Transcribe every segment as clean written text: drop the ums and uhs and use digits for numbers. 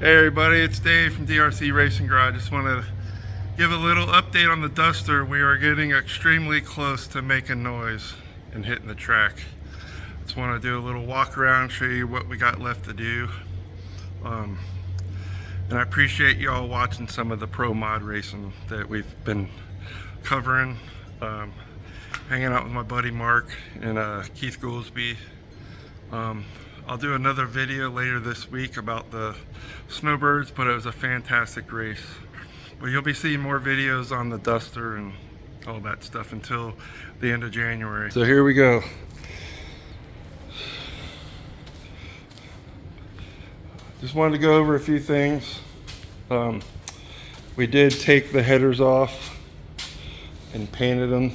Hey everybody, it's Dave from DRC Racing Garage. Just want to give a little update on the Duster. We are getting extremely close to making noise and hitting the track. Just want to do a little walk around, show you what we got left to do. And I appreciate you all watching some of the pro mod racing that we've been covering. Hanging out with my buddy Mark and Keith Goolsby. I'll do another video later this week about the Snowbirds, but it was a fantastic race. But you'll be seeing more videos on the Duster and all that stuff until the end of January. So here we go. Just wanted to go over a few things. We did take the headers off and painted them.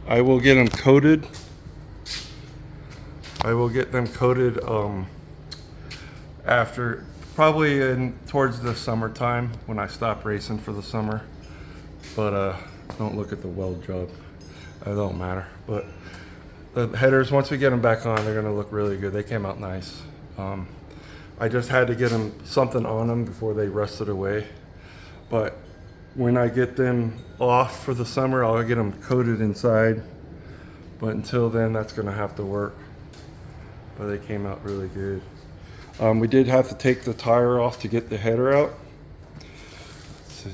I will get them coated. I will get them coated after, probably towards the summertime when I stop racing for the summer. But don't look at the weld job. It don't matter. But the headers, once we get them back on, they're gonna look really good. They came out nice. I just had to get them something on them before they rusted away. But when I get them off for the summer, I'll get them coated inside. But until then, that's gonna have to work. But they came out really good. We did have to take the tire off to get the header out.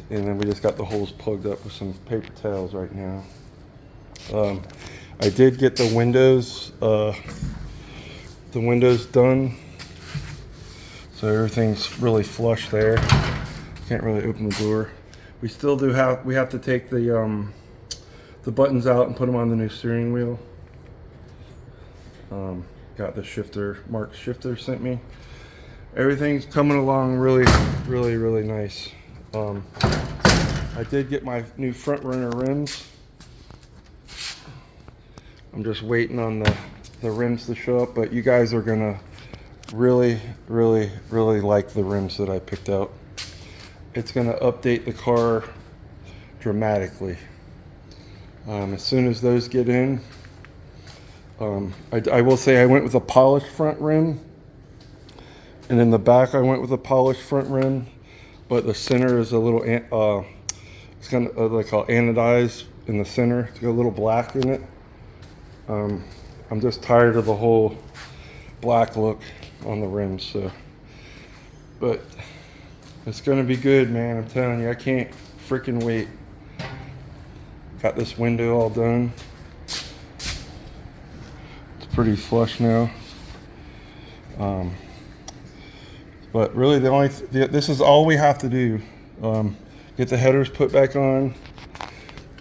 And then we just got the holes plugged up with some paper towels right now. I did get the windows done. So everything's really flush there. Can't really open the door. We still do we have to take the buttons out and put them on the new steering wheel. Got the shifter, Mark's shifter sent me. Everything's coming along really nice. I did get my new front runner rims. I'm just waiting on the rims to show up, but you guys are gonna really like the rims that I picked out. It's gonna update the car dramatically. As soon as those get in, I will say I went with a polished front rim, and in the back I went with a polished front rim, but the center is a little it's kind of what they call anodized in the center. It's got a little black in it. I'm just tired of the whole black look on the rims, so, but it's gonna be good, man. I'm telling you, I can't freaking wait. Got this window all done. Pretty flush now, but really this is all we have to do. Get the headers put back on.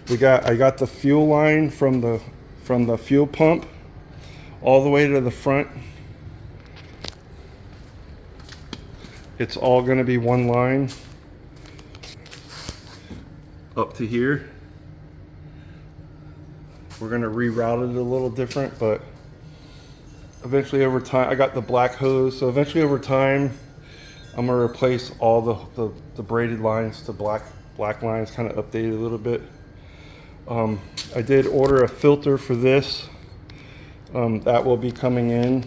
I got the fuel line from the fuel pump all the way to the front. It's all going to be one line up to here. We're going to reroute it a little different, but eventually over time, I got the black hose, so eventually over time, I'm gonna replace all the braided lines to black lines, kind of update it a little bit. I did order a filter for this. That will be coming in.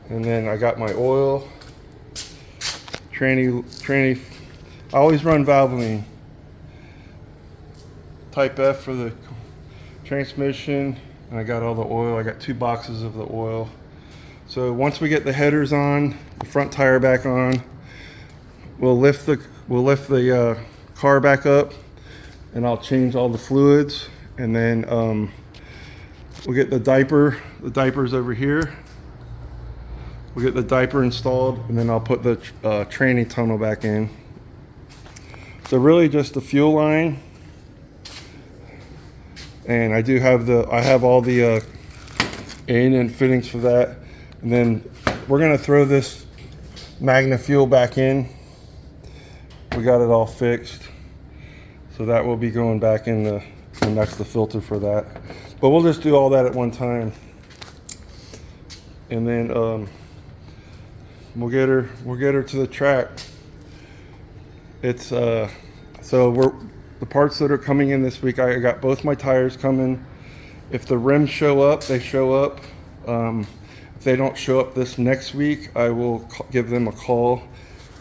And then I got my oil. Tranny, I always run Valvoline. Type F for the transmission. And I got all the oil. I got 2 boxes of the oil. So once we get the headers on, the front tire back on, we'll lift the car back up, and I'll change all the fluids, and then we'll get the diaper's over here. We'll get the diaper installed, and then I'll put the tranny tunnel back in. So really just the fuel line. And I have all the A&N fittings for that. And then we're gonna throw this Magna fuel back in. We got it all fixed. So that will be going back in and that's the filter for that. But we'll just do all that at one time. And then we'll get her to the track. It's so the parts that are coming in this week, I got both my tires coming. If the rims show up, they show up. If they don't show up this next week, I will give them a call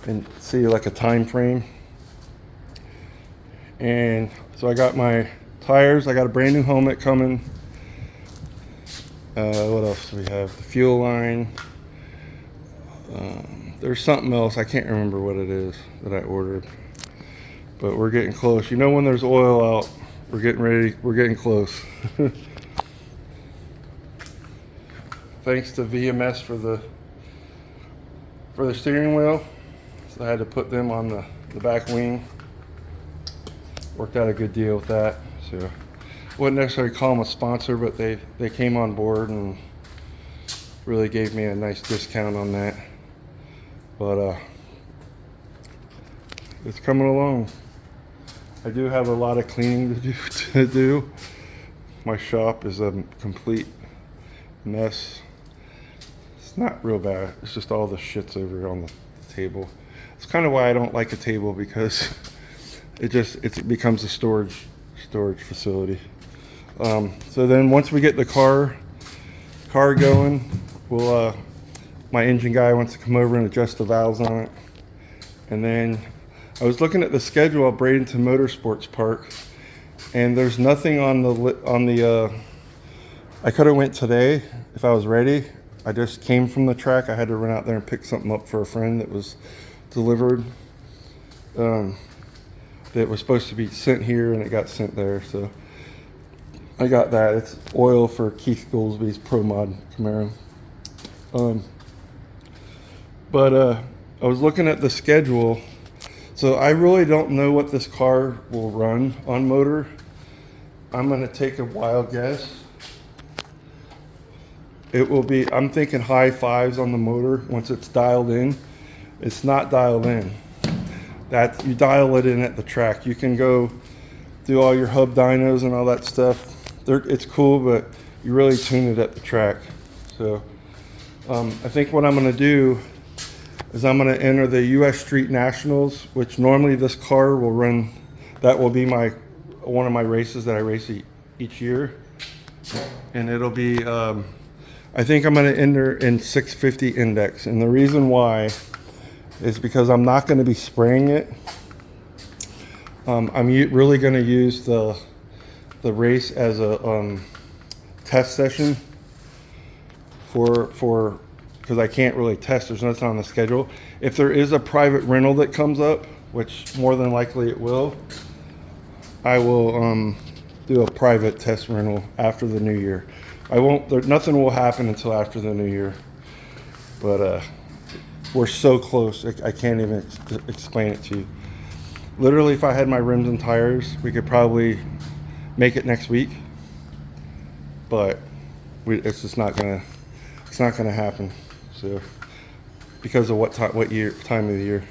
and see like a time frame. And so I got my tires, I got a brand new helmet coming. What else do we have? The fuel line. There's something else, I can't remember what it is that I ordered. But we're getting close. You know, when there's oil out, we're getting ready, we're getting close. Thanks to VMS for the steering wheel. So I had to put them on the back wing. Worked out a good deal with that. So wouldn't necessarily call them a sponsor, but they came on board and really gave me a nice discount on that. But it's coming along. I do have a lot of cleaning to do. My shop is a complete mess. It's not real bad. It's just all the shit's over on the table. It's kind of why I don't like a table, because it becomes a storage facility. So then once we get the car going, we'll my engine guy wants to come over and adjust the valves on it. And then I was looking at the schedule of Bradenton Motorsports Park, and there's nothing on the I could have went today if I was ready. I just came from the track. I had to run out there and pick something up for a friend that was delivered, that was supposed to be sent here, and it got sent there. So I got that. It's oil for Keith Goolsby's Pro Mod Camaro. But I was looking at the schedule. So I really don't know what this car will run on motor. I'm gonna take a wild guess. It will be, I'm thinking high fives on the motor once it's dialed in. It's not dialed in. That you dial it in at the track. You can go do all your hub dynos and all that stuff. It's cool, but you really tune it at the track. So I think what I'm gonna do is I'm going to enter the US Street Nationals, which normally this car will run. That will be one of my races that I race each year, and it'll be I think I'm going to enter in 650 index, and the reason why is because I'm not going to be spraying it. I'm really going to use the race as a test session for because I can't really test. There's nothing on the schedule. If there is a private rental that comes up, which more than likely it will, I will do a private test rental after the new year. Nothing will happen until after the new year. But we're so close, I can't even explain it to you. Literally, if I had my rims and tires, we could probably make it next week. But it's just not gonna happen. So, because of what time of the year.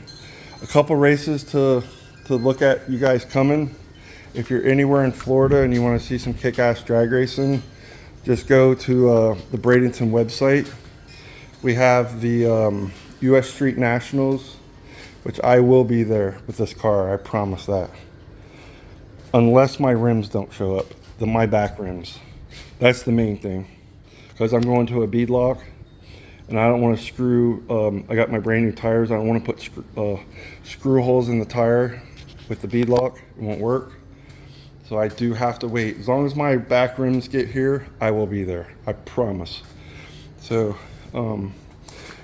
A couple races to look at, you guys coming. If you're anywhere in Florida and you want to see some kick-ass drag racing, just go to the Bradenton website. We have the US Street Nationals, which I will be there with this car, I promise that. Unless my rims don't show up, my back rims. That's the main thing. Because I'm going to a beadlock. And I don't want to screw, I got my brand new tires. I don't want to put screw holes in the tire with the beadlock. It won't work. So I do have to wait. As long as my back rims get here, I will be there. I promise. So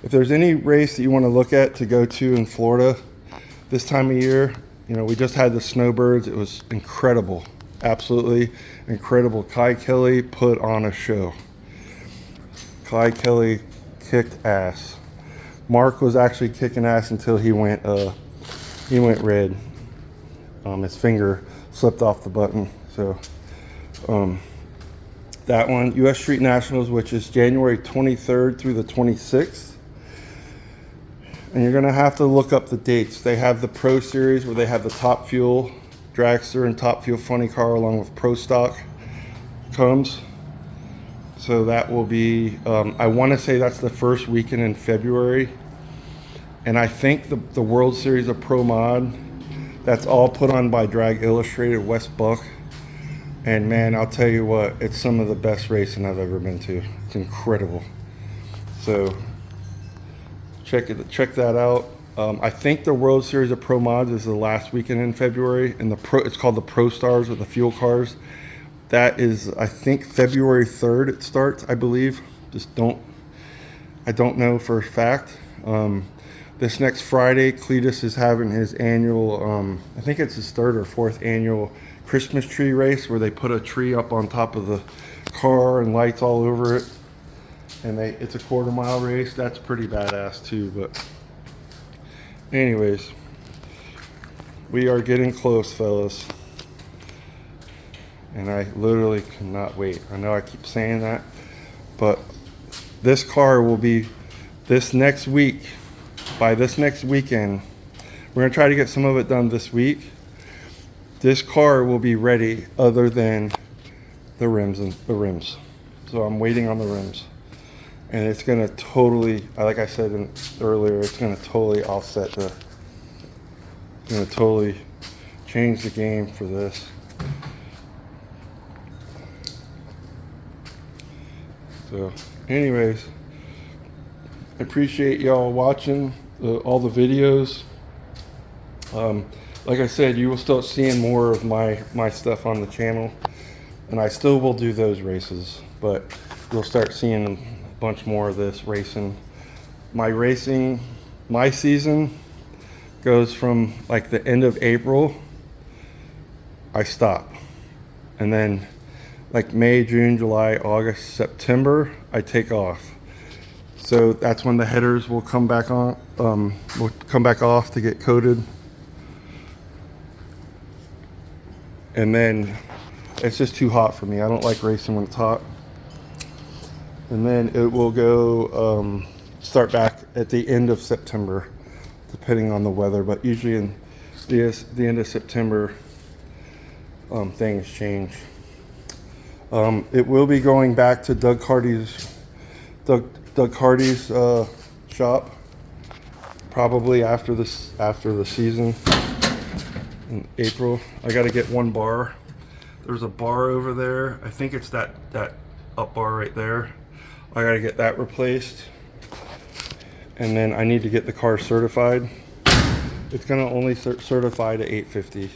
if there's any race that you want to look at to go to in Florida this time of year, you know, we just had the Snowbirds. It was incredible. Absolutely incredible. Kai Kelly put on a show. Kai Kelly kicked ass. Mark was actually kicking ass until he went red. His finger slipped off the button. So that one, US Street Nationals, which is January 23rd through the 26th. And you're gonna have to look up the dates. They have the Pro Series where they have the Top Fuel Dragster and Top Fuel Funny Car along with Pro Stock comes. So that will be, I want to say that's the first weekend in February. And I think the World Series of Pro Mod, that's all put on by Drag Illustrated, Wes Buck. And man, I'll tell you what, it's some of the best racing I've ever been to. It's incredible. So check that out. I think the World Series of Pro Mods is the last weekend in February, and it's called the Pro Stars with the fuel cars. That is, I think, February 3rd it starts, I believe. I don't know for a fact. This next Friday, Cletus is having his annual, I think it's his 3rd or 4th annual Christmas tree race, where they put a tree up on top of the car and lights all over it. And it's a 1/4 mile race. That's pretty badass too. But anyways, we are getting close, fellas. And I literally cannot wait. I know I keep saying that, but this car will be this next week. By this next weekend, we're gonna try to get some of it done this week. This car will be ready, other than the rims. So I'm waiting on the rims, and it's gonna totally, like I said earlier, it's gonna totally offset gonna totally change the game for this. So anyways, I appreciate y'all watching all the videos. Like I said, you will start seeing more of my stuff on the channel, and I still will do those races, but you'll start seeing a bunch more of this racing. My season goes from like the end of April, I stop, and then like May, June, July, August, September, I take off. So that's when the headers will come back on, will come back off to get coated. And then it's just too hot for me. I don't like racing when it's hot. And then it will go, start back at the end of September, depending on the weather. But usually in the end of September, things change. It will be going back to Doug Hardy's shop, probably after the season in April. I got to get one bar. There's a bar over there. I think it's that up bar right there. I got to get that replaced, and then I need to get the car certified. It's gonna only certify to 850.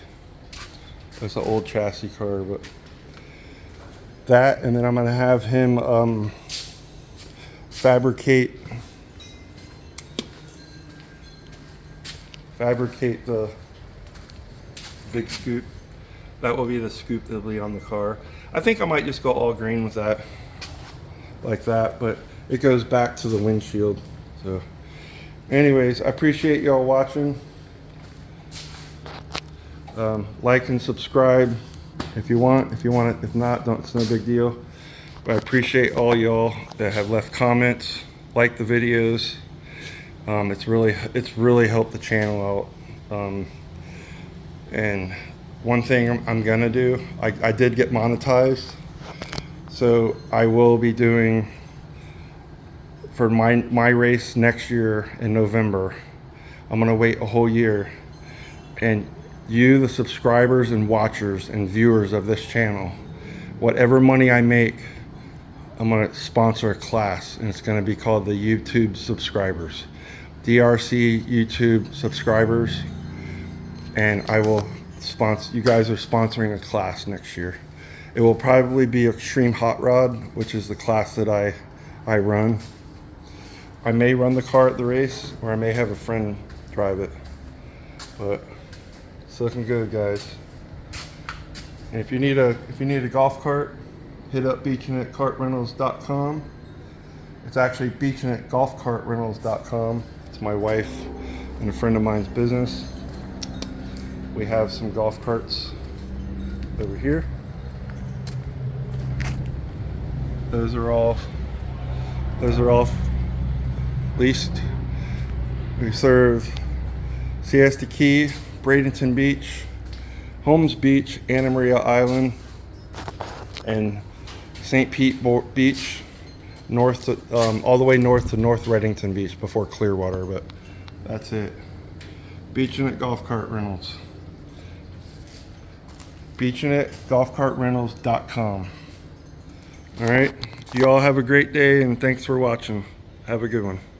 That's an old chassis car, but that, and then I'm gonna have him fabricate the big scoop. That will be the scoop that'll be on the car. I think I might just go all green with that, like that, but it goes back to the windshield. So anyways, I appreciate y'all watching. Like and subscribe if you want it. If not, don't. It's no big deal. But I appreciate all y'all that have left comments, liked the videos. It's really helped the channel out. And one thing I'm gonna do, I did get monetized, so I will be doing, for my race next year in November, I'm gonna wait a whole year, and you, the subscribers and watchers and viewers of this channel, whatever money I make, I'm gonna sponsor a class, and it's gonna be called the YouTube subscribers, DRC YouTube subscribers, and I will sponsor. You guys are sponsoring a class next year. It will probably be Extreme Hot Rod, which is the class that I run. I may run the car at the race, or I may have a friend drive it, but it's looking good, guys. And if you need a golf cart, hit up beachnetkartrentals.com. It's actually beachnetgolfkartrentals.com. It's my wife and a friend of mine's business. We have some golf carts over here. Those are all leased. We serve Siesta Key, Bradenton Beach, Holmes Beach, Anna Maria Island, and St. Pete Beach, north to, all the way north to North Reddington Beach before Clearwater. But that's it. Beachnet Golf Cart Rentals. beachnetgolfkartrentals.com. All right, you all have a great day, and thanks for watching. Have a good one.